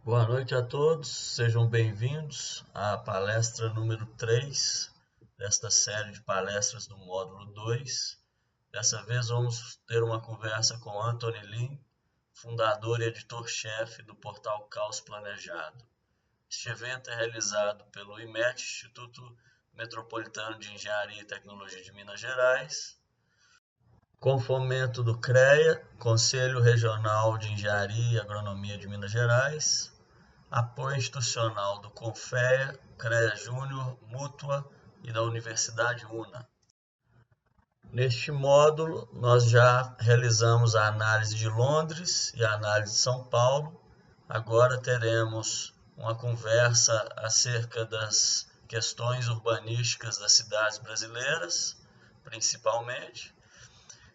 Boa noite a todos, sejam bem-vindos à palestra número 3 desta série de palestras do módulo 2. Dessa vez vamos ter uma conversa com Anthony Lin, fundador e editor-chefe do portal Caos Planejado. Este evento é realizado pelo IMET, Instituto Metropolitano de Engenharia e Tecnologia de Minas Gerais, com fomento do CREA, Conselho Regional de Engenharia e Agronomia de Minas Gerais, apoio institucional do CONFEA, CREA Júnior, Mútua e da Universidade UNA. Neste módulo, nós já realizamos a análise de Londres e a análise de São Paulo. Agora teremos uma conversa acerca das questões urbanísticas das cidades brasileiras, principalmente.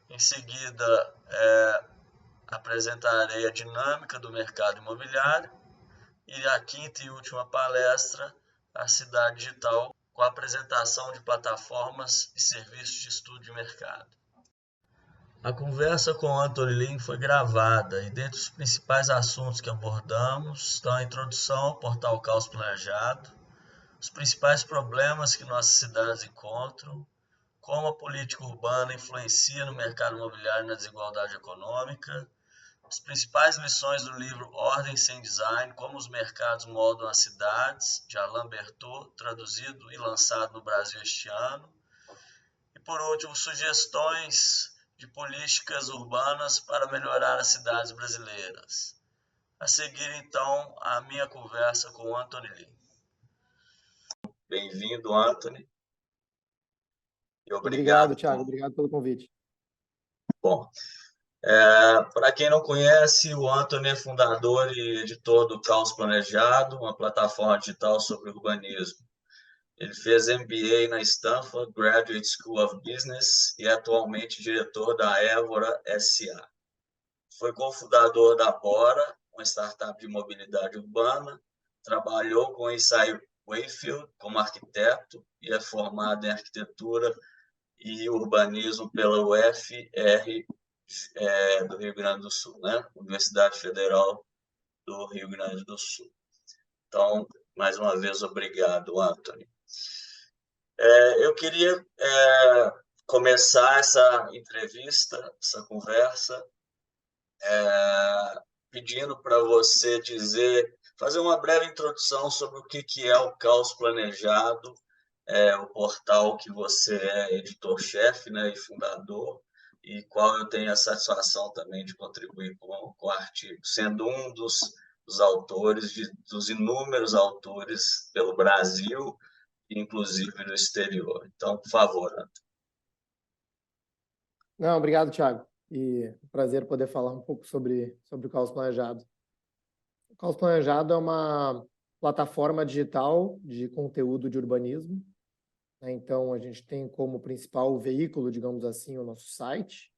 Em seguida, apresentarei a dinâmica do mercado imobiliário. E a quinta e última palestra, a Cidade Digital, com a apresentação de plataformas e serviços de estudo de mercado. A conversa com Anthony Lin foi gravada e dentre os principais assuntos que abordamos estão a introdução ao portal Caos Planejado, os principais problemas que nossas cidades encontram, como a política urbana influencia no mercado imobiliário e na desigualdade econômica, as principais lições do livro Ordem Sem Design, como os mercados moldam as cidades, de Alain Berthaud, traduzido e lançado no Brasil este ano. E por último, sugestões de políticas urbanas para melhorar as cidades brasileiras. A seguir, então, a minha conversa com o Anthony Lin. Bem-vindo, Anthony. E obrigado, Thiago. Obrigado pelo convite. Bom, para quem não conhece, o Anthony é fundador e editor do Caos Planejado, uma plataforma digital sobre urbanismo. Ele fez MBA na Stanford Graduate School of Business e é atualmente diretor da Évora SA. Foi cofundador da Bora, uma startup de mobilidade urbana, trabalhou com Isai Wayfield como arquiteto e é formado em arquitetura e urbanismo pela UFR do Rio Grande do Sul, né? Universidade Federal do Rio Grande do Sul. Então, mais uma vez, obrigado, Anthony. Eu queria começar essa entrevista, essa conversa, pedindo para você fazer uma breve introdução sobre o que é o Caos Planejado, o portal que você é editor-chefe, né, e fundador, e qual eu tenho a satisfação também de contribuir com o artigo, sendo um dos autores, dos inúmeros autores pelo Brasil, inclusive no exterior. Então, por favor, Antônio. Não, obrigado, Thiago. E é um prazer poder falar um pouco sobre o Caos Planejado. O Caos Planejado é uma plataforma digital de conteúdo de urbanismo. Então, a gente tem como principal veículo, digamos assim, o nosso site,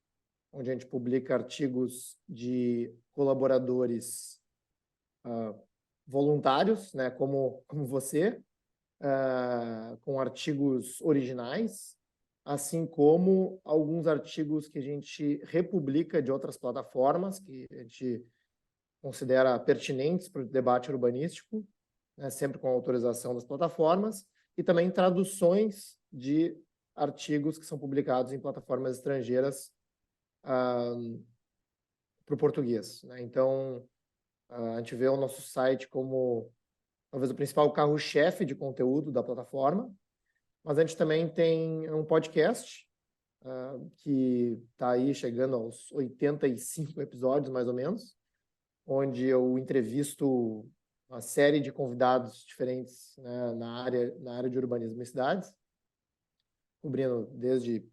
onde a gente publica artigos de colaboradores voluntários, né, como você, com artigos originais, assim como alguns artigos que a gente republica de outras plataformas, que a gente considera pertinentes para o debate urbanístico, né, sempre com a autorização das plataformas, e também traduções de artigos que são publicados em plataformas estrangeiras para o português, né? Então, a gente vê o nosso site como talvez o principal carro-chefe de conteúdo da plataforma, mas a gente também tem um podcast que está aí chegando aos 85 episódios, mais ou menos, onde eu entrevisto uma série de convidados diferentes, né, na área de urbanismo e cidades, cobrindo desde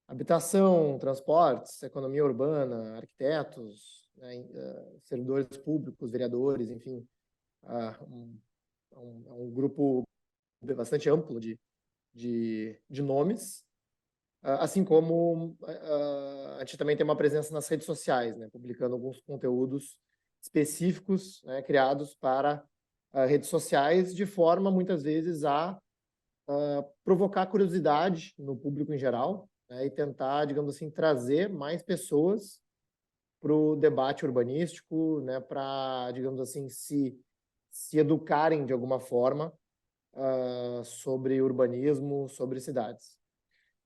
habitação, transportes, economia urbana, arquitetos, né, servidores públicos, vereadores, enfim, um grupo bastante amplo de nomes, assim como a gente também tem uma presença nas redes sociais, né, publicando alguns conteúdos específicos, né, criados para redes sociais, de forma, muitas vezes, a provocar curiosidade no público em geral, né, e tentar, digamos assim, trazer mais pessoas para o debate urbanístico, né, para, digamos assim, se se educarem de alguma forma sobre urbanismo, sobre cidades.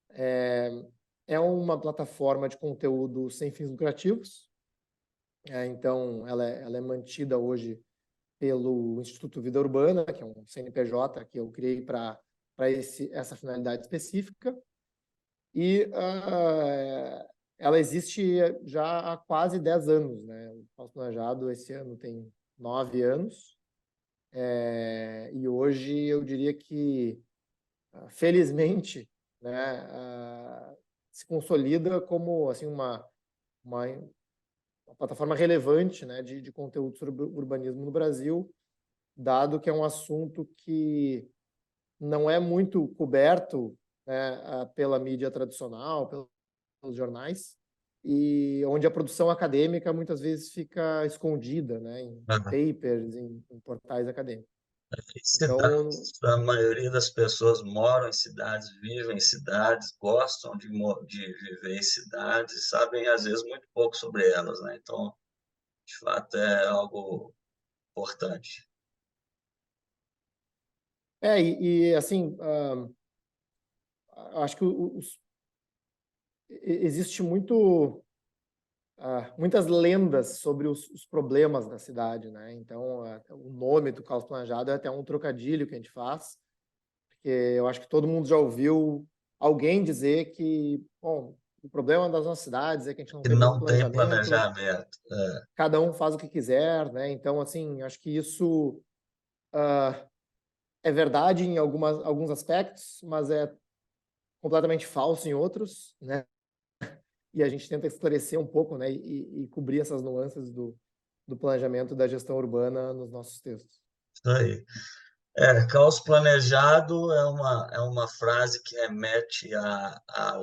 É uma plataforma de conteúdo sem fins lucrativos, então ela é mantida hoje pelo Instituto Vida Urbana, que é um CNPJ que eu criei para essa finalidade específica, e ela existe já há quase 10 anos, né? O Caos Planejado esse ano tem 9 anos, e hoje eu diria que, felizmente, né, se consolida como assim, uma plataforma relevante, né, de conteúdo sobre urbanismo no Brasil, dado que é um assunto que não é muito coberto, né, pela mídia tradicional, pelos jornais, e onde a produção acadêmica muitas vezes fica escondida, né, em papers, em portais acadêmicos. Então, Cidades, a maioria das pessoas moram em cidades, vivem em cidades, gostam de viver em cidades, sabem às vezes muito pouco sobre elas, né? Então, de fato, é algo importante. assim, acho que existe muitas lendas sobre os problemas da cidade, né? Então, o nome do Caos Planejado é até um trocadilho que a gente faz, porque eu acho que todo mundo já ouviu alguém dizer que, bom, o problema das nossas cidades é que a gente não E tem bom não tem planejamento, planejamento. cada um faz o que quiser, né? Então, assim, acho que isso é verdade em alguns aspectos, mas é completamente falso em outros, né? E a gente tenta esclarecer um pouco, né? E cobrir essas nuances do planejamento da gestão urbana nos nossos textos. Isso aí. Caos planejado é uma frase que remete a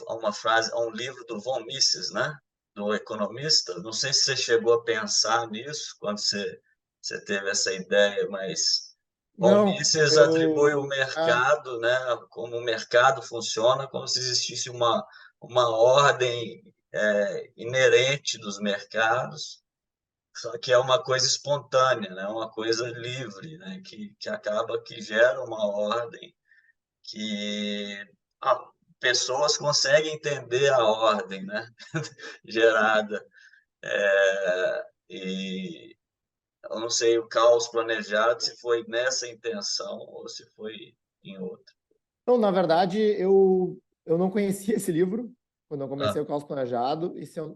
uma frase, a um livro do von Mises, né? Do economista. Não sei se você chegou a pensar nisso quando você teve essa ideia, mas von Não, Mises atribui o eu... mercado, né? Como o mercado funciona, como se existisse uma ordem inerente dos mercados, só que é uma coisa espontânea, né? Uma coisa livre, né? Que acaba que gera uma ordem que pessoas conseguem entender a ordem, né? Gerada. E eu não sei o caos planejado se foi nessa intenção ou se foi em outra. Então, na verdade, eu não conhecia esse livro quando eu comecei Ah, o Caos Planejado,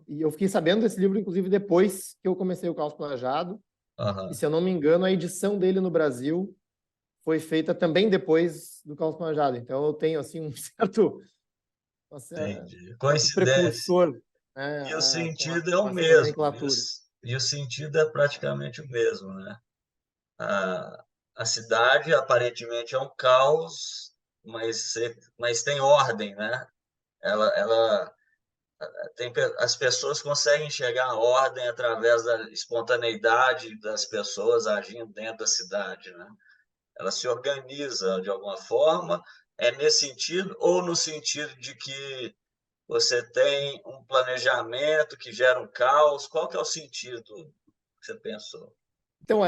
e eu fiquei sabendo desse livro, inclusive, depois que eu comecei o Caos Planejado, e aham, se eu não me engano, a edição dele no Brasil foi feita também depois do Caos Planejado. Então, eu tenho, assim, um entendi. certo Coincidência. precursor, E o né, sentido é com o essa mesmo, nomenclatura. e o sentido é praticamente o mesmo, né? A, a cidade aparentemente é um caos, mas tem ordem, né? Ela as pessoas conseguem chegar à ordem através da espontaneidade das pessoas agindo dentro da cidade, né? Ela se organiza de alguma forma, é nesse sentido, ou no sentido de que você tem um planejamento que gera um caos? Qual que é o sentido que você pensou? Então,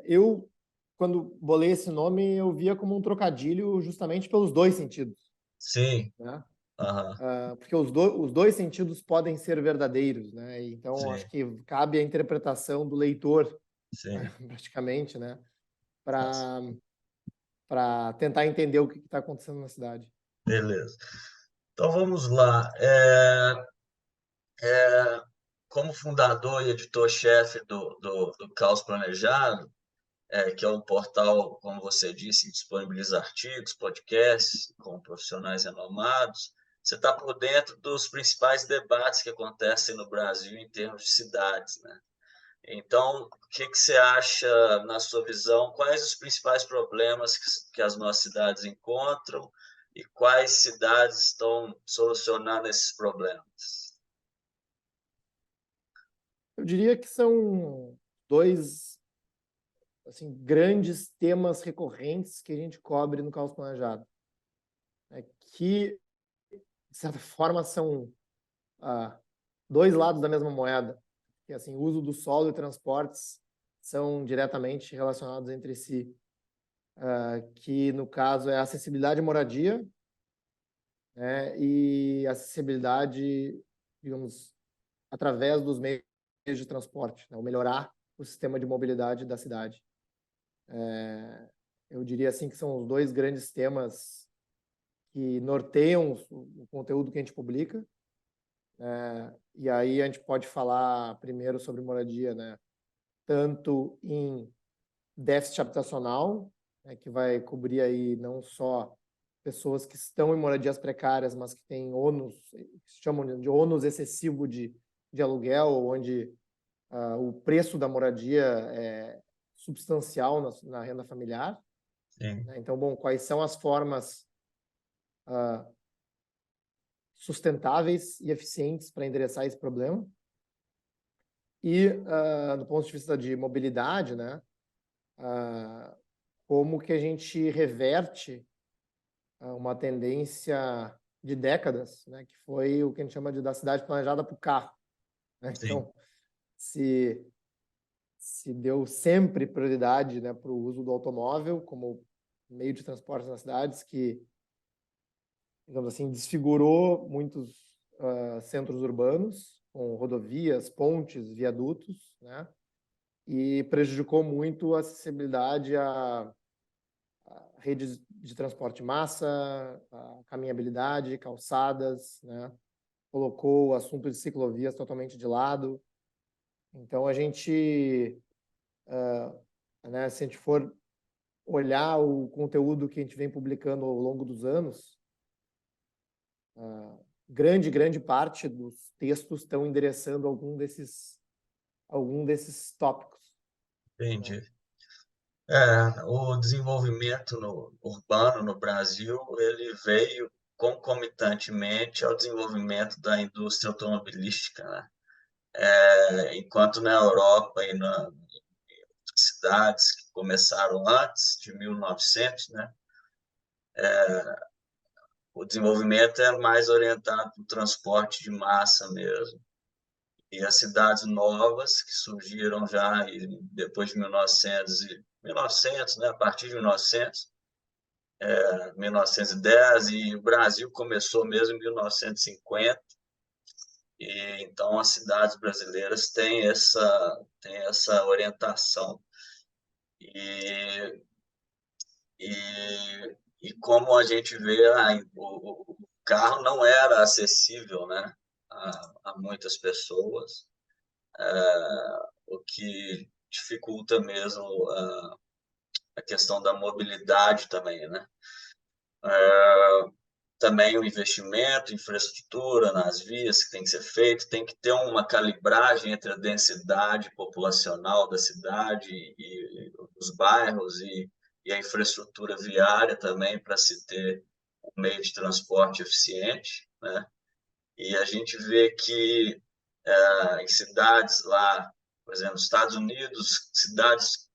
eu, quando bolei esse nome, eu via como um trocadilho justamente pelos dois sentidos, Sim, né? aham, Porque os dois sentidos podem ser verdadeiros, né? Então, acho sim, que cabe a interpretação do leitor, sim, praticamente, né? tá, Para tentar entender o que está acontecendo na cidade. beleza. Então vamos lá. Como fundador e editor-chefe do Caos Planejado, que é um portal, como você disse, que disponibiliza artigos, podcasts com profissionais renomados, você está por dentro dos principais debates que acontecem no Brasil em termos de cidades, né? Então, o que você acha, na sua visão, quais os principais problemas que as nossas cidades encontram e quais cidades estão solucionando esses problemas? Eu diria que são dois, assim, grandes temas recorrentes que a gente cobre no Caos Planejado, né? Que, de certa forma, são dois lados da mesma moeda. Que, assim, o uso do solo e transportes são diretamente relacionados entre si, que no caso é acessibilidade à moradia, né, e acessibilidade, digamos, através dos meios de transporte, né, ou melhorar o sistema de mobilidade da cidade. Eu diria assim que são os dois grandes temas que norteiam o conteúdo que a gente publica. E aí a gente pode falar primeiro sobre moradia, né, tanto em déficit habitacional, né, que vai cobrir aí não só pessoas que estão em moradias precárias, mas que têm ônus, que se chamam de ônus excessivo de aluguel, onde o preço da moradia é substancial na renda familiar. Sim, Né? Então, bom, quais são as formas sustentáveis e eficientes para endereçar esse problema? E, do ponto de vista de mobilidade, né, como que a gente reverte uma tendência de décadas, né, que foi o que a gente chama de da cidade planejada para o carro. Né? sim, Então, se deu sempre prioridade, né, para o uso do automóvel como meio de transporte nas cidades, que, digamos assim, desfigurou muitos centros urbanos, com rodovias, pontes, viadutos, né, e prejudicou muito a acessibilidade a redes de transporte massa, a caminhabilidade, calçadas, né, colocou o assunto de ciclovias totalmente de lado. Então, a gente, né, se a gente for olhar o conteúdo que a gente vem publicando ao longo dos anos, grande parte dos textos estão endereçando algum desses tópicos. Né? entendi. O desenvolvimento urbano no Brasil, ele veio concomitantemente ao desenvolvimento da indústria automobilística, né? Enquanto na Europa e nas cidades que começaram antes de 1900, né, o desenvolvimento é mais orientado para o transporte de massa mesmo. E as cidades novas que surgiram já depois de 1900, né, a partir de 1910, e o Brasil começou mesmo em 1950. E então as cidades brasileiras têm essa orientação. E, e como a gente vê, o carro não era acessível, né, a muitas pessoas, o que dificulta mesmo a questão da mobilidade também, né? Também o investimento, infraestrutura nas vias que tem que ser feito, tem que ter uma calibragem entre a densidade populacional da cidade e os bairros e a infraestrutura viária também para se ter um meio de transporte eficiente, né? E a gente vê que em cidades lá, por exemplo, Estados Unidos, cidades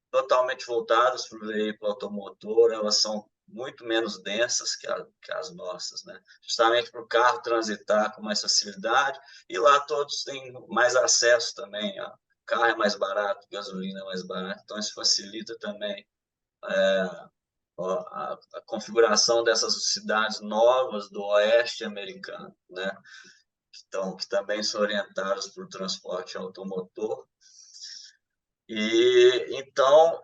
totalmente voltadas para o veículo automotor, elas são muito menos densas que as nossas, né? Justamente para o carro transitar com mais facilidade, e lá todos têm mais acesso também. Ó. Carro é mais barato, gasolina é mais barato, então isso facilita também a configuração dessas cidades novas do oeste americano, né? Que também são orientadas para o transporte automotor. E então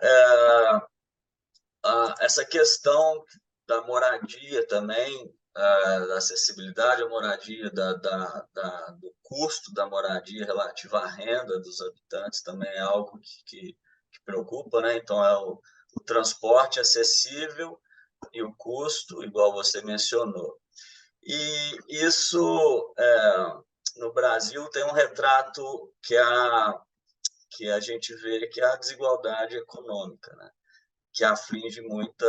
essa questão da moradia também, da acessibilidade à moradia, do custo da moradia relativo à renda dos habitantes também é algo que preocupa, né? Então, o transporte acessível e o custo, igual você mencionou. E isso, no Brasil, tem um retrato que a gente vê que é a desigualdade econômica, né? Que aflige muito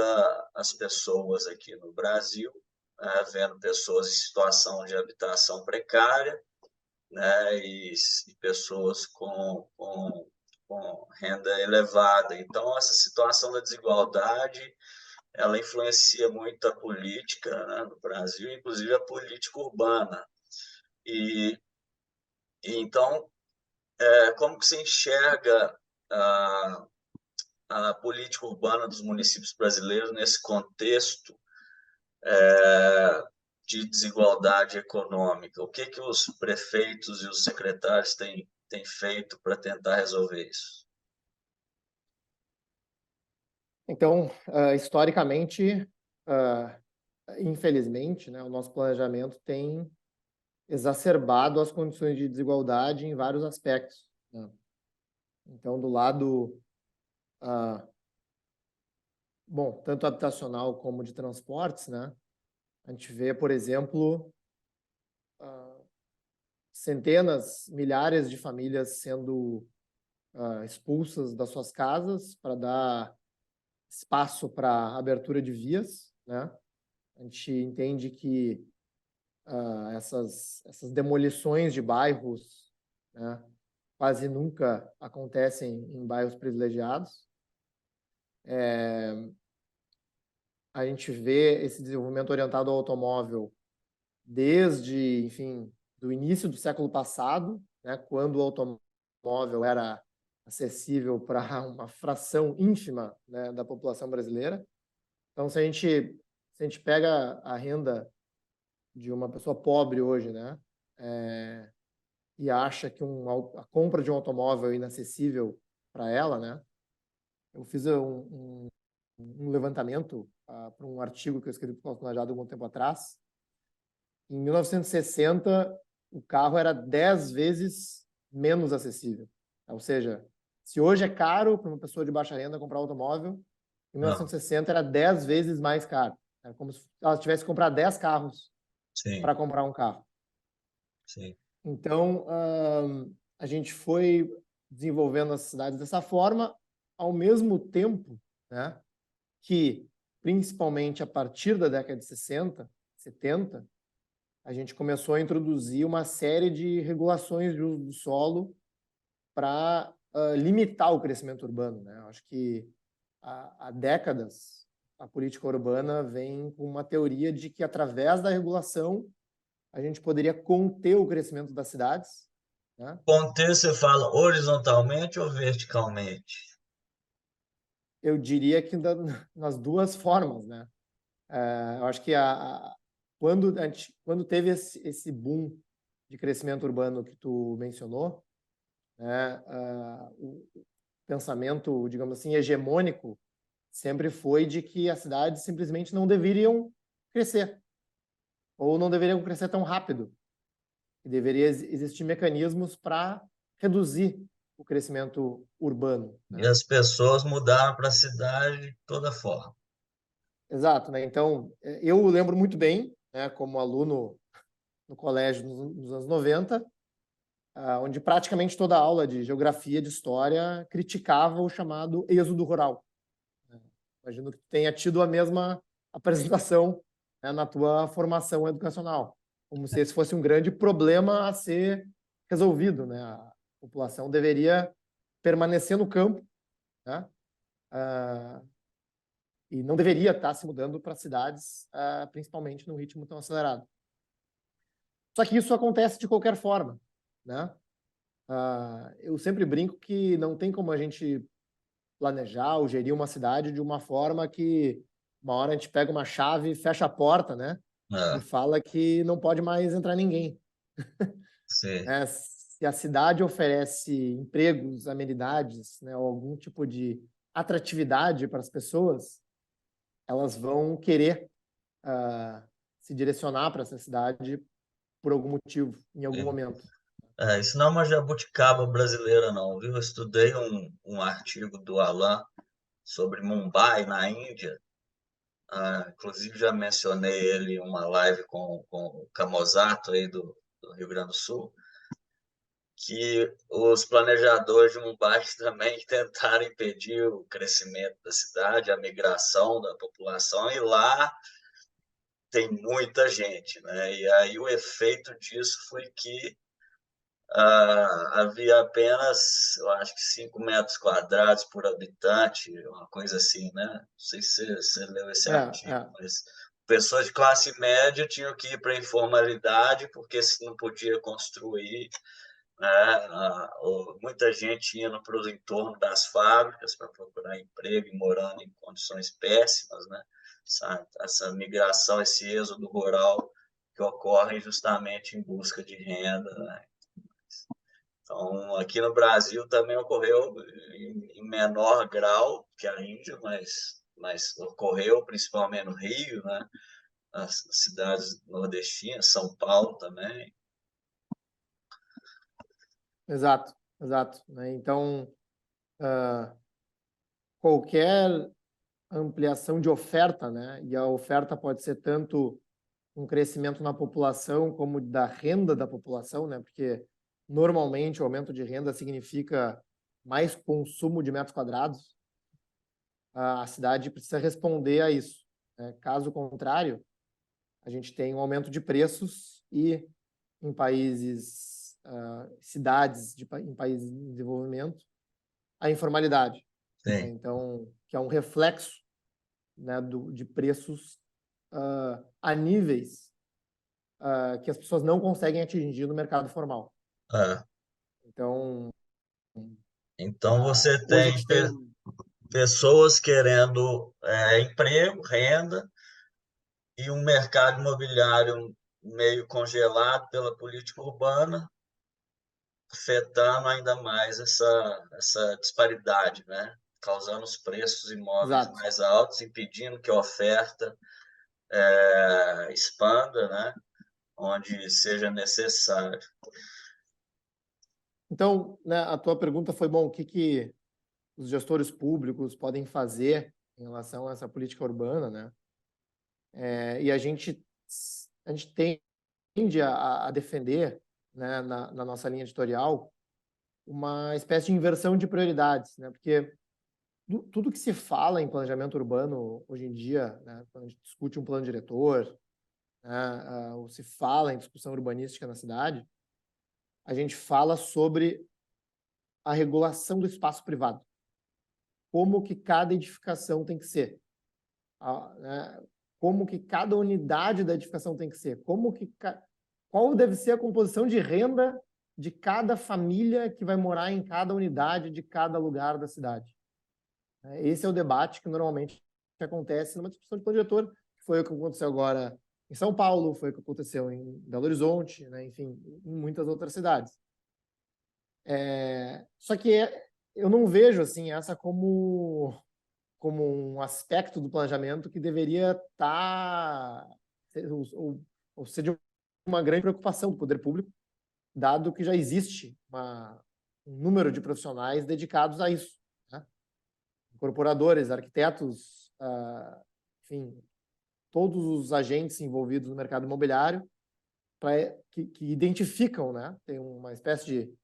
as pessoas aqui no Brasil, né, vendo pessoas em situação de habitação precária, né, e pessoas com renda elevada. Então, essa situação da desigualdade, ela influencia muito a política, né, no Brasil, inclusive a política urbana. E então, como que se enxerga a, a política urbana dos municípios brasileiros nesse contexto de desigualdade econômica? O que os prefeitos e os secretários têm feito para tentar resolver isso? Então, historicamente, infelizmente, né, o nosso planejamento tem exacerbado as condições de desigualdade em vários aspectos, né? Então, do lado, bom, tanto habitacional como de transportes, né, a gente vê, por exemplo, centenas, milhares de famílias sendo expulsas das suas casas para dar espaço para abertura de vias, né? A gente entende que essas demolições de bairros, né, quase nunca acontecem em bairros privilegiados. A gente vê esse desenvolvimento orientado ao automóvel desde, enfim, do início do século passado, né, quando o automóvel era acessível para uma fração ínfima, né, da população brasileira. Então, se a gente pega a renda de uma pessoa pobre hoje, né, e acha que a compra de um automóvel é inacessível para ela, né? Eu fiz um levantamento para um artigo que eu escrevi para o Planejado algum tempo atrás. Em 1960, o carro era 10 vezes menos acessível. Ou seja, se hoje é caro para uma pessoa de baixa renda comprar um automóvel, em Não, 1960 era 10 vezes mais caro. Era como se ela tivesse que comprar 10 carros sim, para comprar um carro. sim. Então, a gente foi desenvolvendo as cidades dessa forma, ao mesmo tempo, né, que, principalmente a partir da década de 60, 70, a gente começou a introduzir uma série de regulações de uso do solo para limitar o crescimento urbano, né? Eu acho que há décadas a política urbana vem com uma teoria de que, através da regulação, a gente poderia conter o crescimento das cidades, né? Conter, você fala horizontalmente ou verticalmente? Eu diria que nas duas formas, né? Eu acho que quando teve esse boom de crescimento urbano que tu mencionou, né, o pensamento, digamos assim, hegemônico sempre foi de que as cidades simplesmente não deveriam crescer, ou não deveriam crescer tão rápido, e deveria existir mecanismos para reduzir o crescimento urbano, E né? as pessoas mudaram para a cidade de toda forma. Exato, né? Então, eu lembro muito bem, né, como aluno no colégio nos anos 90, onde praticamente toda aula de geografia, de história, criticava o chamado êxodo rural. Imagino que tu tenha tido a mesma apresentação, né, na tua formação educacional, como se esse fosse um grande problema a ser resolvido, né? A população deveria permanecer no campo, né? E não deveria estar se mudando para cidades, principalmente num ritmo tão acelerado. Só que isso acontece de qualquer forma, né? Eu sempre brinco que não tem como a gente planejar ou gerir uma cidade de uma forma que uma hora a gente pega uma chave, fecha a porta, né? E É, fala que não pode mais entrar ninguém, sim. né? Se a cidade oferece empregos, amenidades, né, ou algum tipo de atratividade para as pessoas, elas vão querer se direcionar para essa cidade por algum motivo, em algum momento. Isso não é uma jabuticaba brasileira, não, viu? Eu estudei um artigo do Alan sobre Mumbai, na Índia. Inclusive, já mencionei ele em uma live com o Camozato, aí do Rio Grande do Sul, que os planejadores de Mumbai também tentaram impedir o crescimento da cidade, a migração da população, e lá tem muita gente, né? E aí o efeito disso foi que havia apenas, eu acho que 5 metros quadrados por habitante, uma coisa assim, né? Não sei se você leu esse É, artigo, é. mas pessoas de classe média tinham que ir para a informalidade porque se não podia construir. Muita gente indo para os entornos das fábricas para procurar emprego e morando em condições péssimas, né? Essa migração, esse êxodo rural que ocorre justamente em busca de renda, né? Então, aqui no Brasil também ocorreu em menor grau que a Índia, mas ocorreu principalmente no Rio, né? As cidades nordestinas, São Paulo também. Exato, exato, né? Então, qualquer ampliação de oferta, né? E a oferta pode ser tanto um crescimento na população como da renda da população, né? Porque normalmente o aumento de renda significa mais consumo de metros quadrados. A cidade precisa responder a isso, né? Caso contrário, a gente tem um aumento de preços e em países, cidades em países em desenvolvimento, a informalidade, né? Sim. Então, que é um reflexo, né, de preços a níveis que as pessoas não conseguem atingir no mercado formal. É. Então, Então, você hoje a tem gente tem, pessoas querendo emprego, renda, e um mercado imobiliário meio congelado pela política urbana, afetando ainda mais essa disparidade, né? Causando os preços imóveis exato. mais altos, impedindo que a oferta expanda, né? Onde seja necessário. Então, né, a tua pergunta foi, bom, o que os gestores públicos podem fazer em relação a essa política urbana, né? E a gente tende a defender, né, na nossa linha editorial, uma espécie de inversão de prioridades, né? Porque tudo que se fala em planejamento urbano hoje em dia, né, quando a gente discute um plano diretor, né, ou se fala em discussão urbanística na cidade, a gente fala sobre a regulação do espaço privado, como que cada edificação tem que ser, né, como que cada unidade da edificação tem que ser, qual deve ser a composição de renda de cada família que vai morar em cada unidade de cada lugar da cidade. Esse é o debate que normalmente acontece numa discussão de plano diretor, que foi o que aconteceu agora em São Paulo, foi o que aconteceu em Belo Horizonte, né? Enfim, em muitas outras cidades. Só que eu não vejo assim essa como um aspecto do planejamento que deveria estar ou ser de uma grande preocupação do poder público, dado que já existe um número de profissionais dedicados a isso, né? Incorporadores, arquitetos, enfim, todos os agentes envolvidos no mercado imobiliário que identificam, né? Tem uma espécie de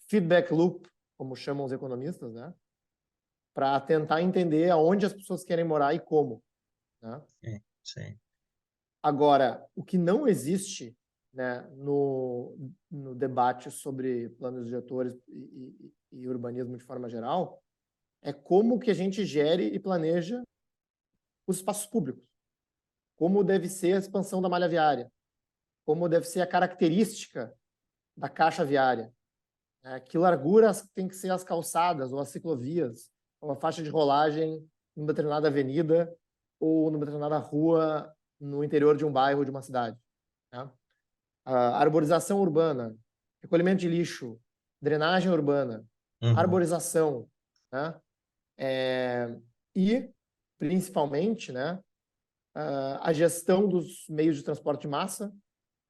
feedback loop, como chamam os economistas, né? Para tentar entender aonde as pessoas querem morar e como, né? Sim, sim. Agora, o que não existe, né, no debate sobre planos diretores e urbanismo de forma geral é como que a gente gere e planeja os espaços públicos, como deve ser a expansão da malha viária, como deve ser a característica da caixa viária, né? Que larguras tem que ser as calçadas ou as ciclovias, ou a faixa de rolagem em determinada avenida ou numa determinada rua no interior de um bairro de uma cidade, né? A arborização urbana, recolhimento de lixo, drenagem urbana, Uhum. arborização, né? E, principalmente, né, a gestão dos meios de transporte de massa,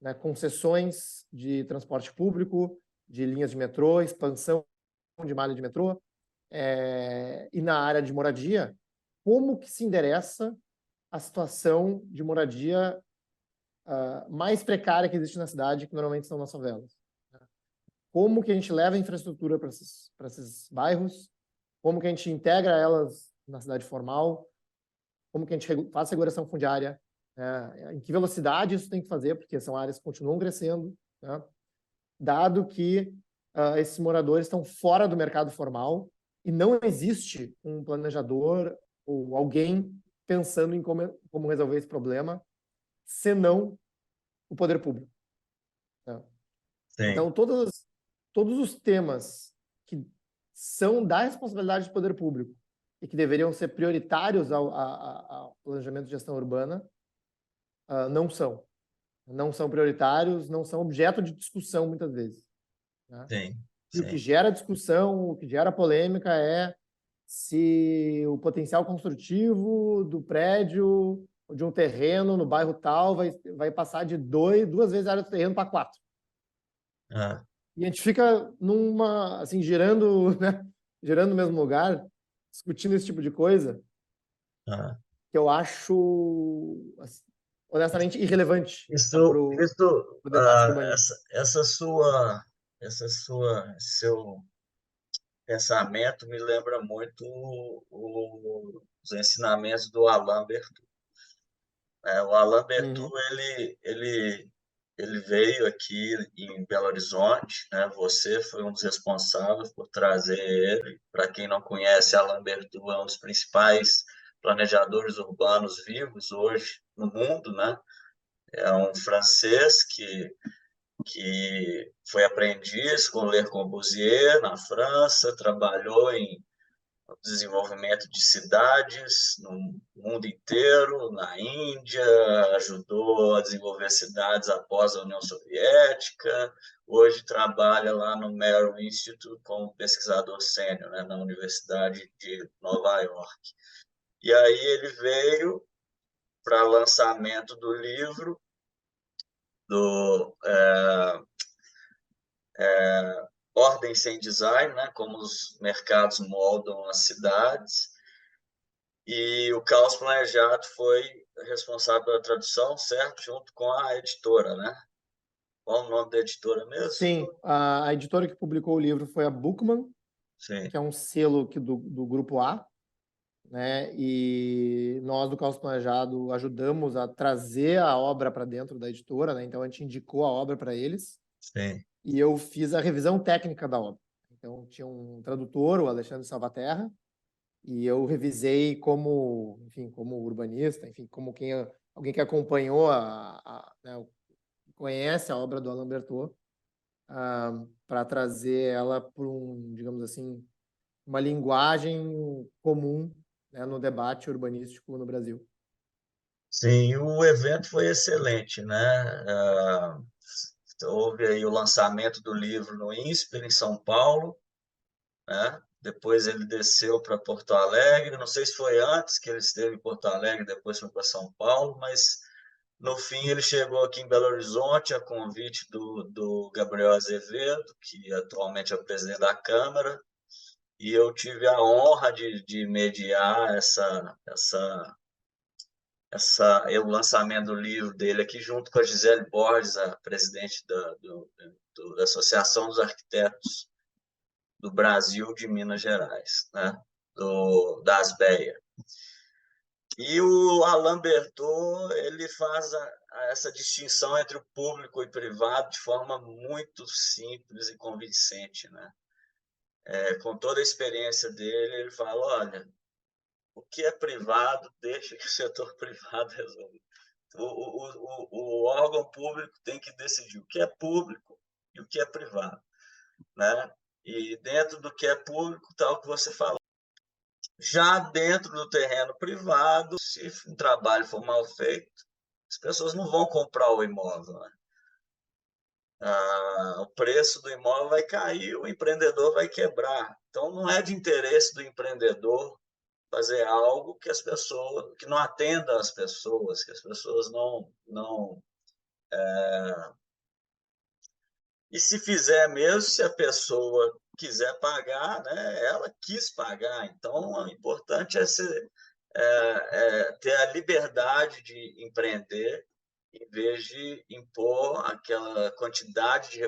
né, concessões de transporte público, de linhas de metrô, expansão de malha de metrô, e na área de moradia, como que se endereça a situação de moradia mais precária que existe na cidade, que normalmente são nas favelas, né? Como que a gente leva a infraestrutura para esses bairros, como que a gente integra elas na cidade formal, como que a gente faz regulação fundiária, né? Em que velocidade isso tem que fazer, porque são áreas que continuam crescendo, né? Dado que esses moradores estão fora do mercado formal e não existe um planejador ou alguém pensando em como resolver esse problema, senão o poder público, né? Sim. Então, todas todos os temas que são da responsabilidade do poder público e que deveriam ser prioritários ao planejamento de gestão urbana, não são. Não são prioritários, não são objeto de discussão muitas vezes, né? Sim, E o que sim. gera discussão, o que gera polêmica é se o potencial construtivo do prédio ou de um terreno no bairro tal vai passar de duas vezes a área do terreno para 4. Ah, E a gente fica assim, girando, né? Girando no mesmo lugar, discutindo esse tipo de coisa, ah. que eu acho, assim, honestamente, irrelevante, né, para Isso, o isso, debate urbanístico. seu pensamento me lembra muito os ensinamentos do Alain Bertou. O Alain Bertou, Uhum. ele veio aqui em Belo Horizonte, né? Você foi um dos responsáveis por trazer ele. Para quem não conhece, Alain Bertou é um dos principais planejadores urbanos vivos hoje no mundo, né? É um francês que foi aprendiz com Le Corbusier na França, trabalhou em desenvolvimento de cidades no mundo inteiro, na Índia, ajudou a desenvolver cidades após a União Soviética, hoje trabalha lá no Merrill Institute como pesquisador sênior, né, na Universidade de Nova York. E aí ele veio para lançamento do livro do Ordem Sem Design, né, como os mercados moldam as cidades. E o Caos Planejado foi responsável pela tradução, certo? Junto com a editora, né? Qual o nome da editora mesmo? Sim, a editora que publicou o livro foi a Bookman, Sim, que é um selo do Grupo A, né? E nós, do Caos Planejado, ajudamos a trazer a obra para dentro da editora, né? Então, a gente indicou a obra para eles sim, e eu fiz a revisão técnica da obra. Então, tinha um tradutor, o Alexandre Salvaterra, e eu revisei como, enfim, como urbanista, enfim, como alguém que acompanhou né, conhece a obra do Alain Bertot, para trazer ela para digamos assim, uma linguagem comum, né, no debate urbanístico no Brasil. sim. O evento foi excelente, né? Houve aí o lançamento do livro no INSPER, em São Paulo, né? Depois ele desceu para Porto Alegre. Não sei se foi antes que ele esteve em Porto Alegre, depois foi para São Paulo, mas no fim, ele chegou aqui em Belo Horizonte a convite do Gabriel Azevedo, que atualmente é o presidente da Câmara, e eu tive a honra de mediar o lançamento do livro dele aqui, junto com a Gisele Borges, a presidente da Associação dos Arquitetos do Brasil de Minas Gerais, né? Da ASBEA. E o Alain Bertot, ele faz essa distinção entre o público e privado de forma muito simples e convincente, né? Com toda a experiência dele, ele fala, olha, o que é privado, deixa que o setor privado resolva. O órgão público tem que decidir o que é público e o que é privado, né? E dentro do que é público, tal que você falou. Já dentro do terreno privado, se um trabalho for mal feito, as pessoas não vão comprar o imóvel, né? O preço do imóvel vai cair, o empreendedor vai quebrar. Então, não é de interesse do empreendedor fazer algo que as pessoas, que não atenda as pessoas, que as pessoas não. E se fizer mesmo, se a pessoa quiser pagar, né, ela quis pagar. Então, o importante é ter a liberdade de empreender, em vez de impor aquela quantidade de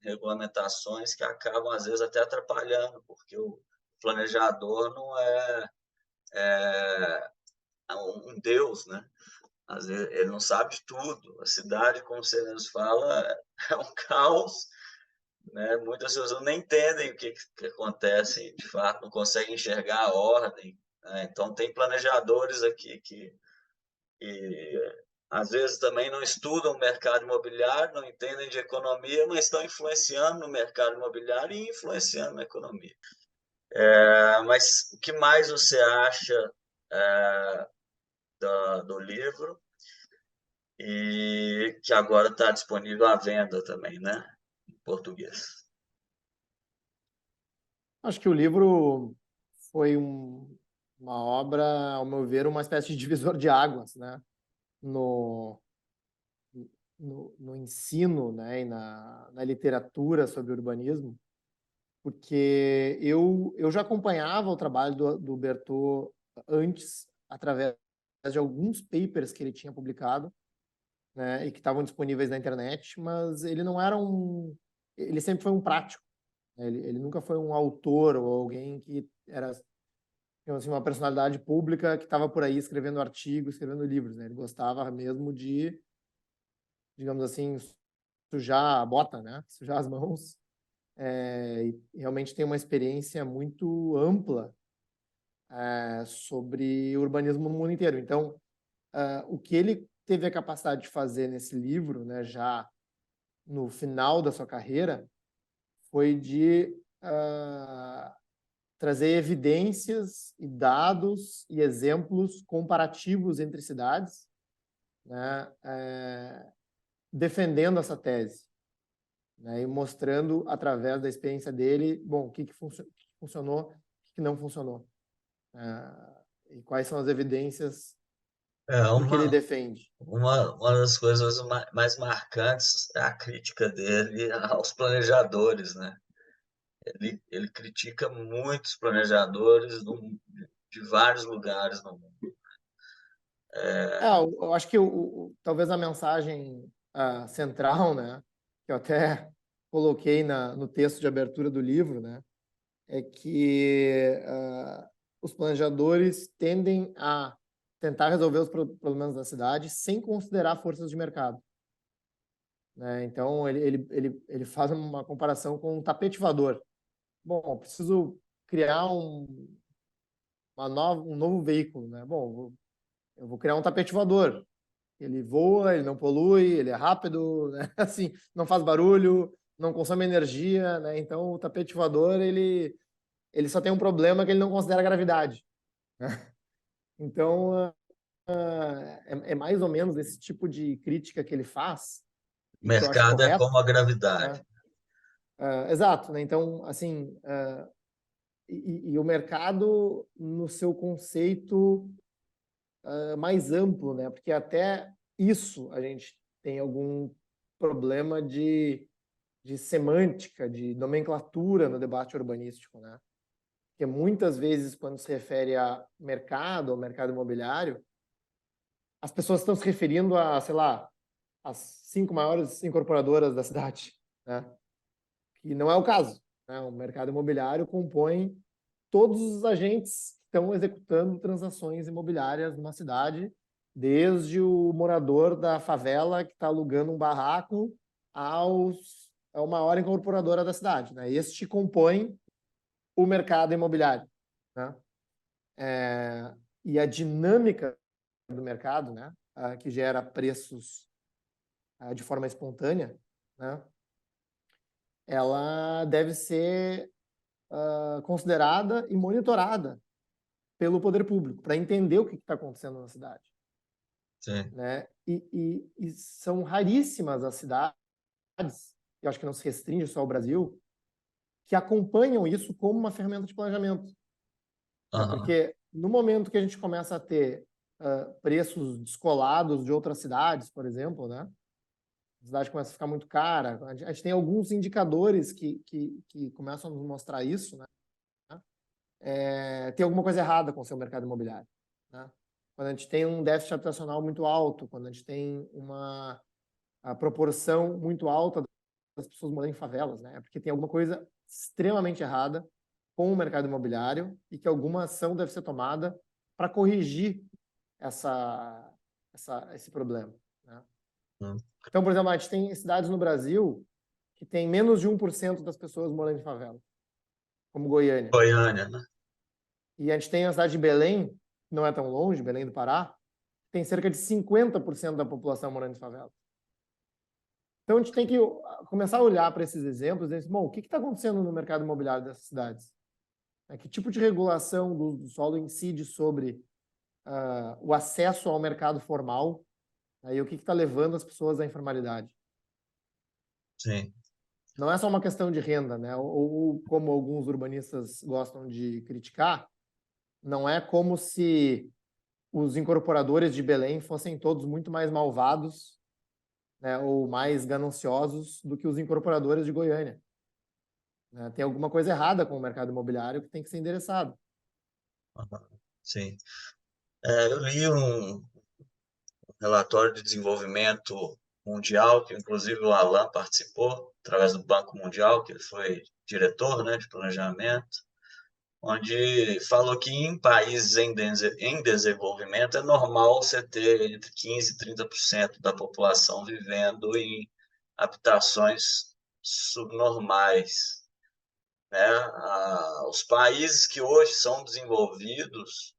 regulamentações que acabam, às vezes, até atrapalhando, porque o planejador não é um deus, né? Às vezes, ele não sabe de tudo. A cidade, como você nos fala, é um caos, né? Muitas pessoas não entendem o que acontece, de fato, não conseguem enxergar a ordem, né? Então, tem planejadores aqui que às vezes também não estudam o mercado imobiliário, não entendem de economia, mas estão influenciando no mercado imobiliário e influenciando na economia. Mas o que mais você acha do livro e que agora está disponível à venda também, né, em português? Acho que o livro foi uma obra, ao meu ver, uma espécie de divisor de águas, né? No, no ensino, né? E na literatura sobre urbanismo, porque eu já acompanhava o trabalho do Berthaud antes, através de alguns papers que ele tinha publicado, né? E que estavam disponíveis na internet, mas ele não era ele sempre foi um prático, né? Ele nunca foi um autor ou alguém que era, digamos assim, uma personalidade pública que estava por aí escrevendo artigos, escrevendo livros, né? Ele gostava mesmo de, digamos assim, sujar a bota, né? Sujar as mãos. E realmente tem uma experiência muito ampla sobre urbanismo no mundo inteiro. Então, o que ele teve a capacidade de fazer nesse livro, né, já no final da sua carreira, foi de trazer evidências e dados e exemplos comparativos entre cidades, né, defendendo essa tese, né, e mostrando através da experiência dele, bom, o que funcionou, o que não funcionou, e quais são as evidências É do que ele uma, defende. uma das coisas mais marcantes é a crítica dele aos planejadores, né? Ele critica muitos planejadores de vários lugares no mundo. Eu acho que talvez a mensagem central, né, que eu até coloquei no texto de abertura do livro, né, é que os planejadores tendem a tentar resolver os problemas da cidade sem considerar forças de mercado, né? Então, ele faz uma comparação com um tapete voador. Bom, eu preciso criar um novo veículo, né? Bom, eu vou criar um tapete voador. Ele voa, ele não polui, ele é rápido, né? Assim, não faz barulho, não consome energia, né? Então, o tapete voador, ele só tem um problema que ele não considera a gravidade, né? Então, é mais ou menos esse tipo de crítica que ele faz, O e que eu acho mercado é correto, como a gravidade. né? Exato, né? Então, assim, e o mercado no seu conceito mais amplo, né? Porque até isso a gente tem algum problema de semântica, de nomenclatura no debate urbanístico, né? Porque muitas vezes, quando se refere a mercado, ao mercado imobiliário, as pessoas estão se referindo a, sei lá, as 5 maiores incorporadoras da cidade, né? Que não é o caso, né? O mercado imobiliário compõe todos os agentes que estão executando transações imobiliárias numa cidade, desde o morador da favela que está alugando um barraco ao maior incorporadora da cidade, né? Este compõe o mercado imobiliário, né? E a dinâmica do mercado, né, que gera preços de forma espontânea, né, ela deve ser considerada e monitorada pelo poder público para entender o que está acontecendo na cidade, Sim. né? E são raríssimas as cidades, eu acho que não se restringe só ao Brasil, que acompanham isso como uma ferramenta de planejamento, né? Aham. Porque no momento que a gente começa a ter preços descolados de outras cidades, por exemplo, né? A cidade começa a ficar muito cara. A gente tem alguns indicadores que começam a nos mostrar isso, né? Tem alguma coisa errada com o seu mercado imobiliário, né? Quando a gente tem um déficit habitacional muito alto, quando a gente tem a proporção muito alta das pessoas morando em favelas, né? É porque tem alguma coisa extremamente errada com o mercado imobiliário e que alguma ação deve ser tomada para corrigir esse problema, né? Hum. Então, por exemplo, a gente tem cidades no Brasil que tem menos de 1% das pessoas morando em favela, como Goiânia. Goiânia, né? E a gente tem a cidade de Belém, que não é tão longe, Belém do Pará, tem cerca de 50% da população morando em favela. Então, a gente tem que começar a olhar para esses exemplos e dizer, bom, o que está acontecendo no mercado imobiliário dessas cidades? Que tipo de regulação do solo incide sobre o acesso ao mercado formal, e o que está levando as pessoas à informalidade? Sim. Não é só uma questão de renda, né? Ou como alguns urbanistas gostam de criticar, não é como se os incorporadores de Belém fossem todos muito mais malvados, né, ou mais gananciosos do que os incorporadores de Goiânia. Né? Tem alguma coisa errada com o mercado imobiliário que tem que ser endereçado. Sim. Eu li um relatório de desenvolvimento mundial, que inclusive o Alan participou, através do Banco Mundial, que ele foi diretor, né, de planejamento, onde falou que em países em desenvolvimento é normal você ter entre 15% e 30% da população vivendo em habitações subnormais, né? Os países que hoje são desenvolvidos,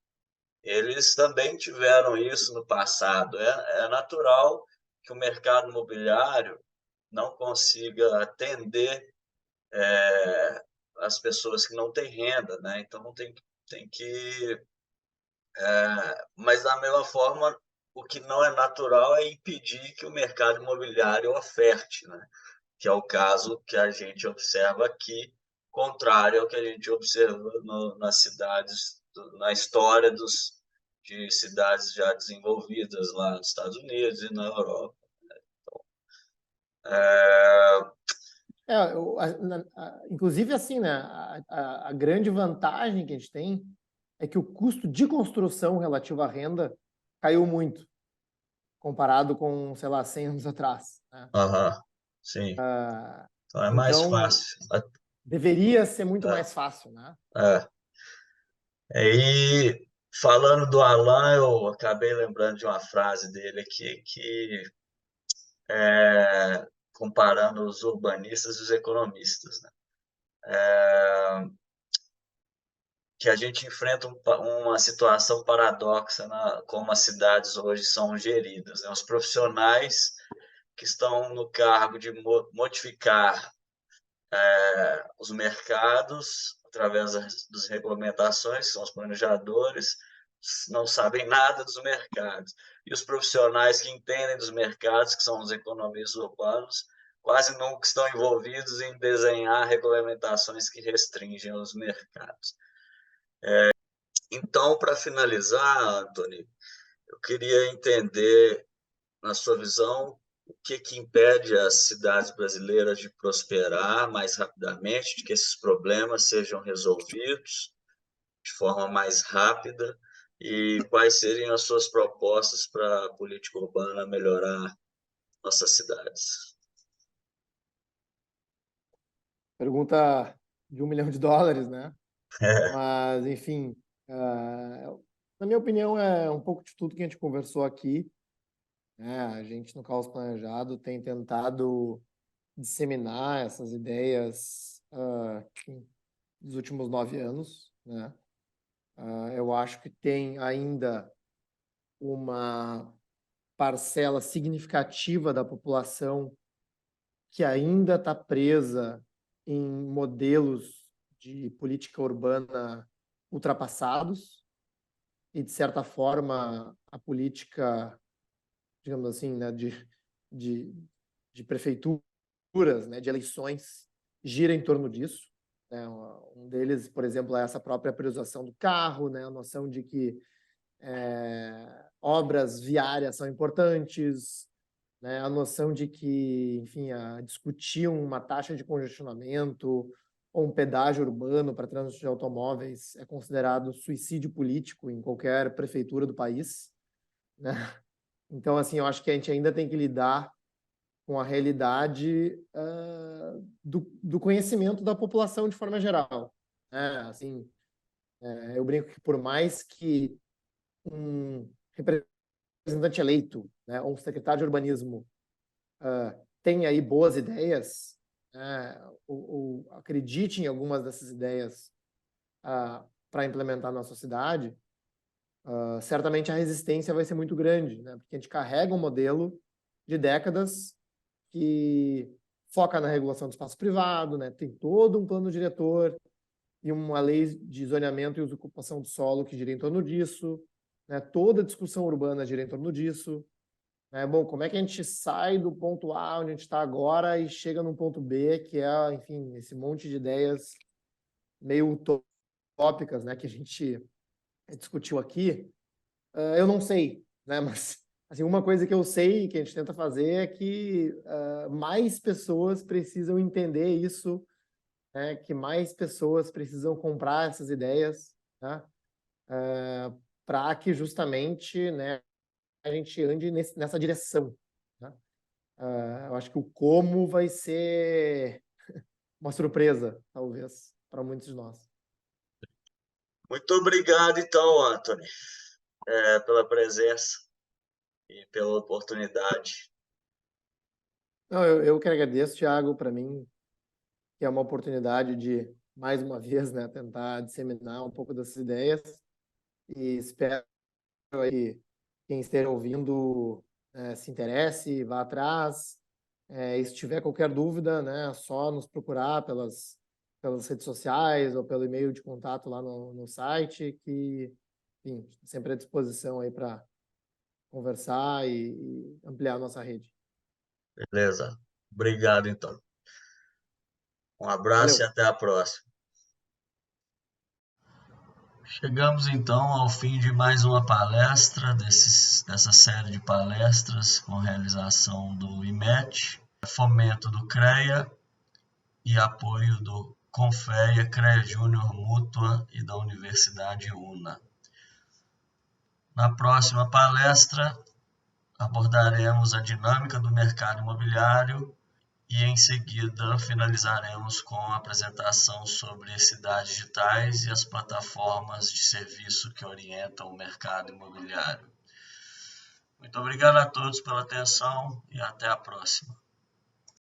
eles também tiveram isso no passado. É natural que o mercado imobiliário não consiga atender as pessoas que não têm renda, né? Então tem que, mas da mesma forma, o que não é natural é impedir que o mercado imobiliário oferte, né? Que é o caso que a gente observa aqui, contrário ao que a gente observa nas cidades, na história de cidades já desenvolvidas lá nos Estados Unidos e na Europa. Inclusive, assim, né, a grande vantagem que a gente tem é que o custo de construção relativo à renda caiu muito, comparado com, sei lá, 100 anos atrás. Né? Sim. Então é mais Então, fácil. deveria ser muito É, mais fácil, né? é. Aí, falando do Alan, eu acabei lembrando de uma frase dele aqui, que comparando os urbanistas e os economistas, né? Que a gente enfrenta uma situação paradoxa como as cidades hoje são geridas, né? Os profissionais que estão no cargo de modificar os mercados através das regulamentações, que são os planejadores, não sabem nada dos mercados. E os profissionais que entendem dos mercados, que são os economistas urbanos, quase nunca estão envolvidos em desenhar regulamentações que restringem os mercados. Então, para finalizar, Anthony, eu queria entender, na sua visão, o que impede as cidades brasileiras de prosperar mais rapidamente, de que esses problemas sejam resolvidos de forma mais rápida, e quais seriam as suas propostas para a política urbana melhorar nossas cidades? Pergunta de US$ 1 milhão, né? Mas, enfim, na minha opinião, é um pouco de tudo que a gente conversou aqui. Né? A gente, no Caos Planejado, tem tentado disseminar essas ideias dos últimos 9 anos. Né? Eu acho que tem ainda uma parcela significativa da população que ainda está presa em modelos de política urbana ultrapassados e, de certa forma, a política, digamos assim, né, de, de prefeituras, né, de eleições, gira em torno disso. Né? Um deles, por exemplo, é essa própria priorização do carro, né, a noção de que obras viárias são importantes, né? A noção de que, enfim, discutir uma taxa de congestionamento ou um pedágio urbano para trânsito de automóveis é considerado suicídio político em qualquer prefeitura do país, né? Então, assim, eu acho que a gente ainda tem que lidar com a realidade do conhecimento da população de forma geral. Né? Assim, eu brinco que por mais que um representante eleito, né, ou um secretário de urbanismo tenha aí boas ideias, ou acredite em algumas dessas ideias para implementar na sociedade, certamente a resistência vai ser muito grande, né? Porque a gente carrega um modelo de décadas que foca na regulação do espaço privado, né? Tem todo um plano diretor e uma lei de zoneamento e ocupação do solo que gira em torno disso, né? Toda a discussão urbana gira em torno disso. Né? Bom, como é que a gente sai do ponto A, onde a gente está agora, e chega num ponto B, que é, enfim, esse monte de ideias meio utópicas, né, que a gente discutiu aqui? Eu não sei, né? Mas assim, uma coisa que eu sei que a gente tenta fazer é que mais pessoas precisam entender isso, né? Que mais pessoas precisam comprar essas ideias, né? Para que justamente, né, a gente ande nessa direção, né? Eu acho que o como vai ser uma surpresa, talvez, para muitos de nós. Muito obrigado, então, Anthony, pela presença e pela oportunidade. Não, eu que agradeço, Thiago, para mim, que é uma oportunidade de, mais uma vez, né, tentar disseminar um pouco dessas ideias e espero que quem esteja ouvindo se interesse, vá atrás. E se tiver qualquer dúvida, né, é só nos procurar pelas redes sociais ou pelo e-mail de contato lá no site, que, enfim, sempre à disposição aí para conversar e ampliar a nossa rede. Beleza. Obrigado, então. Um abraço e Valeu! até a próxima. Chegamos então ao fim de mais uma palestra dessa série de palestras com realização do IMET, fomento do CREA e apoio do Confeia, CREA Júnior Mútua e da Universidade UNA. Na próxima palestra abordaremos a dinâmica do mercado imobiliário e em seguida finalizaremos com a apresentação sobre cidades digitais e as plataformas de serviço que orientam o mercado imobiliário. Muito obrigado a todos pela atenção e até a próxima.